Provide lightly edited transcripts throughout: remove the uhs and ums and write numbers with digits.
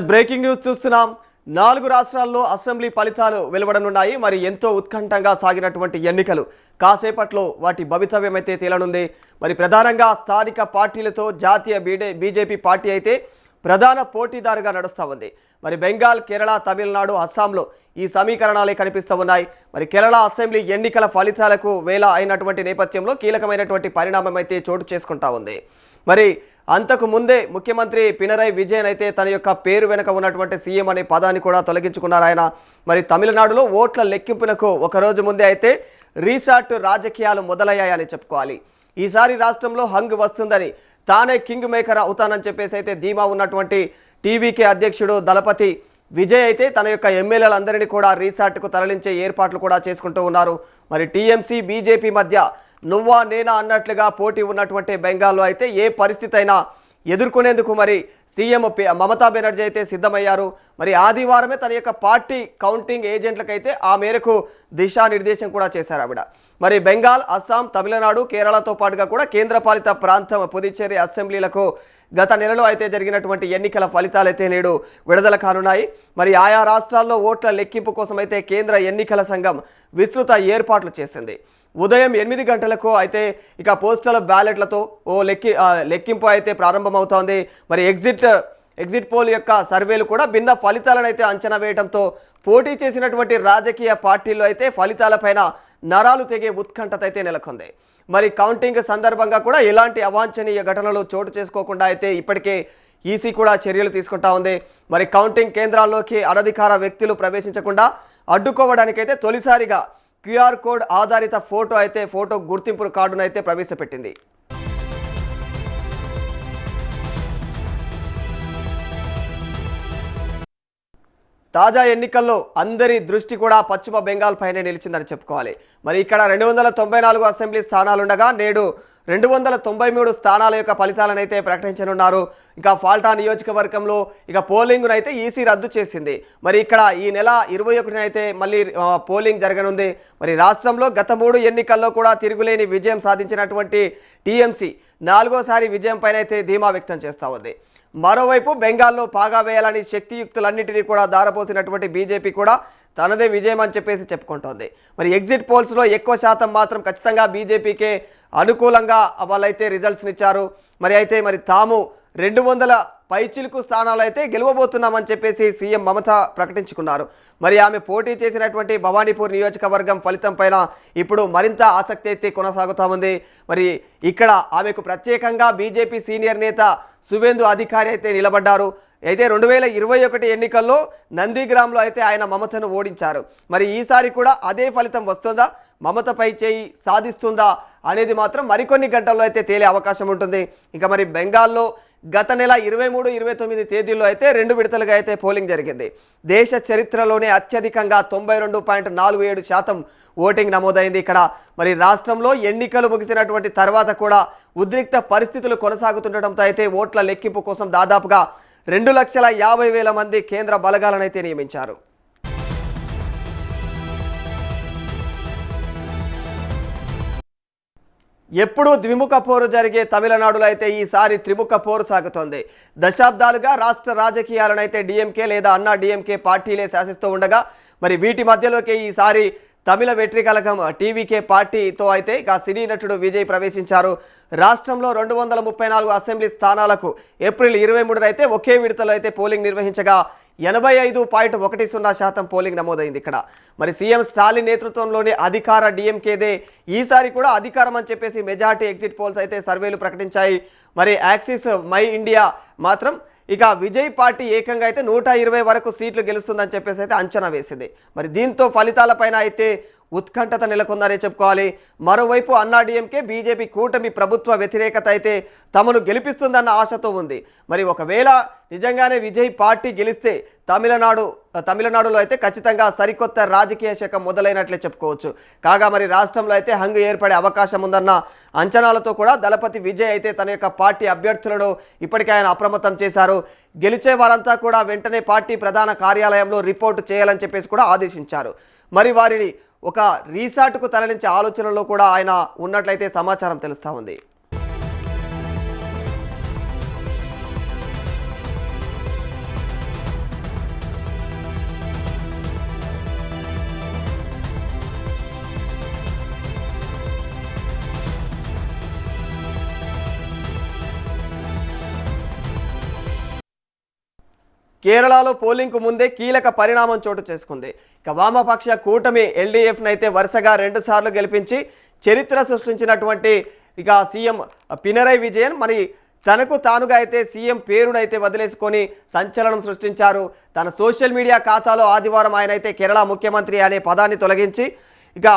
Breaking news చూస్తున్నాం. 4 రాష్ట్రాల్లో assembly ఫలితాలు వెలువడనున్నాయి. మరి ఎంతో ఉత్కంఠంగా సాగినటువంటి ఎన్నికలు కాసేపట్లో వాటి భవితవ్యం అయితే తేలనుంది. మరి ప్రధానంగా స్థానిక పార్టీలతో జాతీయ బీజేపీ పార్టీ అయితే ప్రధాన పోటీదారుగా నడుస్తూ ఉంది. మరి బెంగాల్, కేరళ, తమిళనాడు, అస్సాంలో ఈ సమీకరణాలే కనిపిస్తూ ఉన్నాయి. మరి కేరళ అసెంబ్లీ ఎన్నికల ఫలితాలకు వేళ అయినటువంటి నేపథ్యంలో కీలకమైనటువంటి పరిణామం అయితే చోటు చేసుకుంటా ఉంది. మరి అంతకు ముందే ముఖ్యమంత్రి పినరయ్ విజయన్ అయితే తన యొక్క పేరు వెనుక ఉన్నటువంటి సీఎం అనే పదాన్ని కూడా తొలగించుకున్నారు ఆయన. మరి తమిళనాడులో ఓట్ల లెక్కింపునకు ఒకరోజు ముందే అయితే రీసార్ట్ రాజకీయాలు మొదలయ్యాయని చెప్పుకోవాలి. ఈసారి రాష్ట్రంలో హంగ్ వస్తుందని, తానే కింగ్ మేకర్ అవుతానని చెప్పేసి అయితే ధీమా ఉన్నటువంటి టీవీకే అధ్యక్షుడు దళపతి విజయ్ అయితే తన యొక్క ఎమ్మెల్యేలందరినీ కూడా రీసార్ట్కు తరలించే ఏర్పాట్లు కూడా చేసుకుంటూ ఉన్నారు. మరి టీఎంసీ బీజేపీ మధ్య నువ్వా నేనా అన్నట్లుగా పోటీ ఉన్నటువంటి బెంగాల్లో అయితే ఏ పరిస్థితి అయినా ఎదుర్కొనేందుకు మరి సీఎం మమతా బెనర్జీ అయితే సిద్ధమయ్యారు. మరి ఆదివారమే తన యొక్క పార్టీ కౌంటింగ్ ఏజెంట్లకైతే ఆ మేరకు దిశానిర్దేశం కూడా చేశారు ఆవిడ. మరి బెంగాల్, అస్సాం, తమిళనాడు, కేరళతో పాటుగా కూడా కేంద్రపాలిత ప్రాంతం పుదుచ్చేరి అసెంబ్లీలకు గత నెలలో అయితే జరిగినటువంటి ఎన్నికల ఫలితాలు అయితే నేడు విడుదల కానున్నాయి. మరి ఆయా రాష్ట్రాల్లో ఓట్ల లెక్కింపు కోసం అయితే కేంద్ర ఎన్నికల సంఘం విస్తృత ఏర్పాట్లు చేసింది. ఉదయం 8 గంటలకు అయితే ఇక పోస్టల్ బ్యాలెట్లతో లెక్కింపు అయితే ప్రారంభమవుతోంది. మరి ఎగ్జిట్ పోల్ యొక్క సర్వేలు కూడా భిన్న ఫలితాలను అయితే అంచనా వేయడంతో పోటీ చేసినటువంటి రాజకీయ పార్టీల్లో అయితే ఫలితాలపైన నరాలు తెగే ఉత్కంఠత అయితే నెలకొంది. మరి కౌంటింగ్ సందర్భంగా కూడా ఎలాంటి అవాంఛనీయ ఘటనలు చోటు చేసుకోకుండా అయితే ఇప్పటికే ఈసీ కూడా చర్యలు తీసుకుంటా ఉంది. మరి కౌంటింగ్ కేంద్రాల్లోకి అనధికార వ్యక్తులు ప్రవేశించకుండా అడ్డుకోవడానికైతే తొలిసారిగా క్యూఆర్ కోడ్ ఆధారిత ఫోటో గుర్తింపు కార్డును అయితే ప్రవేశపెట్టింది. తాజా ఎన్నికల్లో అందరి దృష్టి కూడా పశ్చిమ బెంగాల్ పైనే నిలిచిందని చెప్పుకోవాలి. మరి ఇక్కడ 294 అసెంబ్లీ స్థానాలుండగా నేడు 293 స్థానాల యొక్క ఫలితాలను అయితే ప్రకటించనున్నారు. ఇక ఫాల్టా నియోజకవర్గంలో ఇక పోలింగ్ను అయితే ఈసీ రద్దు చేసింది. మరి ఇక్కడ ఈ నెల 21న అయితే మళ్ళీ పోలింగ్ జరగనుంది. మరి రాష్ట్రంలో గత 3 ఎన్నికల్లో కూడా తిరుగులేని విజయం సాధించినటువంటి టీఎంసీ 4వ విజయం పైన అయితే ధీమా వ్యక్తం చేస్తూ ఉంది. మరోవైపు బెంగాల్లో పాగా వేయాలని శక్తియుక్తులన్నింటినీ కూడా దారపోసినటువంటి బీజేపీ కూడా తనదే విజయం అని చెప్పేసి చెప్పుకుంటోంది. మరి ఎగ్జిట్ పోల్స్లో ఎక్కువ శాతం మాత్రం ఖచ్చితంగా బీజేపీకే అనుకూలంగా వాళ్ళైతే రిజల్ట్స్ని ఇచ్చారు. మరి తాము 200 పైచిలుకు స్థానాలు అయితే గెలవబోతున్నామని చెప్పేసి సీఎం మమత ప్రకటించుకున్నారు. మరి ఆమె పోటీ చేసినటువంటి భవానీపూర్ నియోజకవర్గం ఫలితం పైన ఇప్పుడు మరింత ఆసక్తి అయితే కొనసాగుతూ ఉంది. మరి ఇక్కడ ఆమెకు ప్రత్యేకంగా బీజేపీ సీనియర్ నేత సువేందు అధికారి అయితే నిలబడ్డారు. అయితే 2021 ఎన్నికల్లో నందిగ్రామ్లో అయితే ఆయన మమతను ఓడించారు. మరి ఈసారి కూడా అదే ఫలితం వస్తుందా, మమతపై చేయి సాధిస్తుందా అనేది మాత్రం మరికొన్ని గంటల్లో అయితే తేలే అవకాశం ఉంటుంది. ఇక మరి బెంగాల్లో గత నెల 23, 29 తేదీల్లో అయితే 2 విడతలుగా అయితే పోలింగ్ జరిగింది. దేశ చరిత్రలోనే అత్యధికంగా 92.47% ఓటింగ్ నమోదైంది ఇక్కడ. మరి రాష్ట్రంలో ఎన్నికలు ముగిసినటువంటి తర్వాత కూడా ఉద్రిక్త పరిస్థితులు కొనసాగుతుండటంతో అయితే ఓట్ల లెక్కింపు కోసం దాదాపుగా 2,50,000 మంది కేంద్ర బలగాలను అయితే నియమించారు. ఎప్పుడూ ద్విముఖ పోరు జరిగే తమిళనాడులో అయితే ఈసారి త్రిముఖ పోరు సాగుతోంది. దశాబ్దాలుగా రాష్ట్ర రాజకీయాలను అయితే డిఎంకే లేదా అన్నా డిఎంకే పార్టీలే శాసిస్తూ ఉండగా మరి వీటి మధ్యలోకి ఈసారి తమిళ వెట్రి కళగం టీవీకే పార్టీతో అయితే ఇక సినీ నటుడు విజయ్ ప్రవేశించారు. రాష్ట్రంలో 234 అసెంబ్లీ స్థానాలకు ఏప్రిల్ 23న అయితే ఒకే విడతలో అయితే పోలింగ్ నిర్వహించగా 85.10% పోలింగ్ నమోదైంది ఇక్కడ. మరి సీఎం స్టాలిన్ నేతృత్వంలోని అధికార డిఎంకేదే ఈసారి కూడా అధికారం అని చెప్పేసి మెజార్టీ ఎగ్జిట్ పోల్స్ అయితే సర్వేలు ప్రకటించాయి. మరి యాక్సిస్ మై ఇండియా మాత్రం ఇక విజయ్ పార్టీ ఏకంగా అయితే 120 వరకు సీట్లు గెలుస్తుందని చెప్పేసి అయితే అంచనా వేసింది. మరి దీంతో ఫలితాలపైన అయితే ఉత్కంఠత నెలకొందనే చెప్పుకోవాలి. మరోవైపు అన్నా డిఎంకే బీజేపీ కూటమి ప్రభుత్వ వ్యతిరేకత అయితే తమను గెలిపిస్తుందన్న ఆశతో ఉంది. మరి ఒకవేళ నిజంగానే విజయ్ పార్టీ గెలిస్తే తమిళనాడులో అయితే ఖచ్చితంగా సరికొత్త రాజకీయ శాఖ మొదలైనట్లే చెప్పుకోవచ్చు. కాగా మరి రాష్ట్రంలో అయితే హంగు ఏర్పడే అవకాశం ఉందన్న అంచనాలతో కూడా దళపతి విజయ్ అయితే తన యొక్క పార్టీ అభ్యర్థులను ఇప్పటికే ఆయన అప్రమత్తం చేశారు. గెలిచే వారంతా కూడా వెంటనే పార్టీ ప్రధాన కార్యాలయంలో రిపోర్టు చేయాలని చెప్పేసి కూడా ఆదేశించారు. మరి వారిని ఒక రీసార్ట్కు తరలించే ఆలోచనలో కూడా ఆయన ఉన్నట్లయితే సమాచారం తెలుస్తూ ఉంది. కేరళలో పోలింగ్కు ముందే కీలక పరిణామం చోటు చేసుకుంది. ఇక వామపక్ష కూటమి ఎల్డీఎఫ్ను అయితే వరుసగా 2 సార్లు గెలిపించి చరిత్ర సృష్టించినటువంటి ఇక సీఎం పినరై విజయన్ మరి తనకు తానుగా అయితే సీఎం పేరునైతే వదిలేసుకొని సంచలనం సృష్టించారు. తన సోషల్ మీడియా ఖాతాలో ఆదివారం ఆయన అయితే కేరళ ముఖ్యమంత్రి అనే పదాన్ని తొలగించి ఇక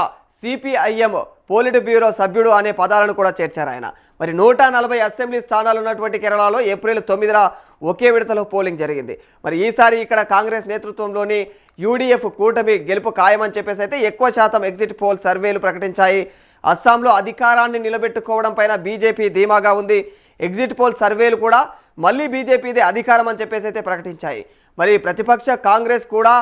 సిపిఐఎం పోలిట్ బ్యూరో సభ్యుడు అనే పదాలను కూడా చేర్చారు ఆయన. మరి 140 అసెంబ్లీ స్థానాలు ఉన్నటువంటి కేరళలో ఏప్రిల్ 9న ఒకే విడతలో పోలింగ్ జరిగింది. మరి ఈసారి ఇక్కడ కాంగ్రెస్ నేతృత్వంలోని యూడీఎఫ్ కూటమి గెలుపు ఖాయమని చెప్పేసి అయితే ఎక్కువ శాతం ఎగ్జిట్ పోల్ సర్వేలు ప్రకటించాయి. అస్సాంలో అధికారాన్ని నిలబెట్టుకోవడం పైన బీజేపీ ధీమాగా ఉంది. ఎగ్జిట్ పోల్ సర్వేలు కూడా మళ్ళీ బీజేపీదే అధికారం అని చెప్పేసి అయితే ప్రకటించాయి. మరి ప్రతిపక్ష కాంగ్రెస్ కూడా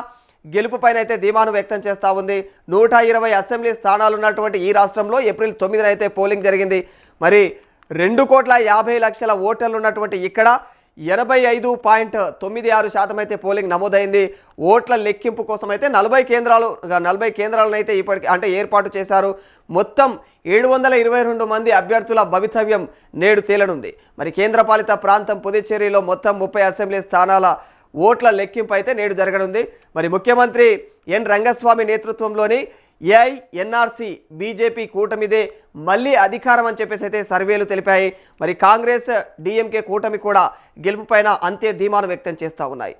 గెలుపు పైన అయితే ధీమాను వ్యక్తం చేస్తూ ఉంది. 120 అసెంబ్లీ స్థానాలు ఉన్నటువంటి ఈ రాష్ట్రంలో ఏప్రిల్ 9న అయితే పోలింగ్ జరిగింది. మరి 2,50,00,000 ఓటర్లు ఉన్నటువంటి ఇక్కడ 85.96% అయితే పోలింగ్ నమోదైంది. ఓట్ల లెక్కింపు కోసం అయితే 40 కేంద్రాలను అయితే ఇప్పటికి అంటే ఏర్పాటు చేశారు. మొత్తం 722 మంది అభ్యర్థుల భవితవ్యం నేడు తేలనుంది. మరి కేంద్రపాలిత ప్రాంతం పుదుచ్చేరిలో మొత్తం 30 అసెంబ్లీ స్థానాల ఓట్ల లెక్కింపు అయితే నేడు జరగనుంది. మరి ముఖ్యమంత్రి ఎన్ రంగస్వామి నేతృత్వంలోని ఏఐఎన్ఆర్సీ బీజేపీ కూటమిదే మళ్ళీ అధికారం అని చెప్పేసి అయితే సర్వేలు తెలిపాయి. మరి కాంగ్రెస్ డిఎంకే కూటమి కూడా గెలుపు పైన అంతే ధీమాను వ్యక్తం చేస్తూ ఉన్నాయి.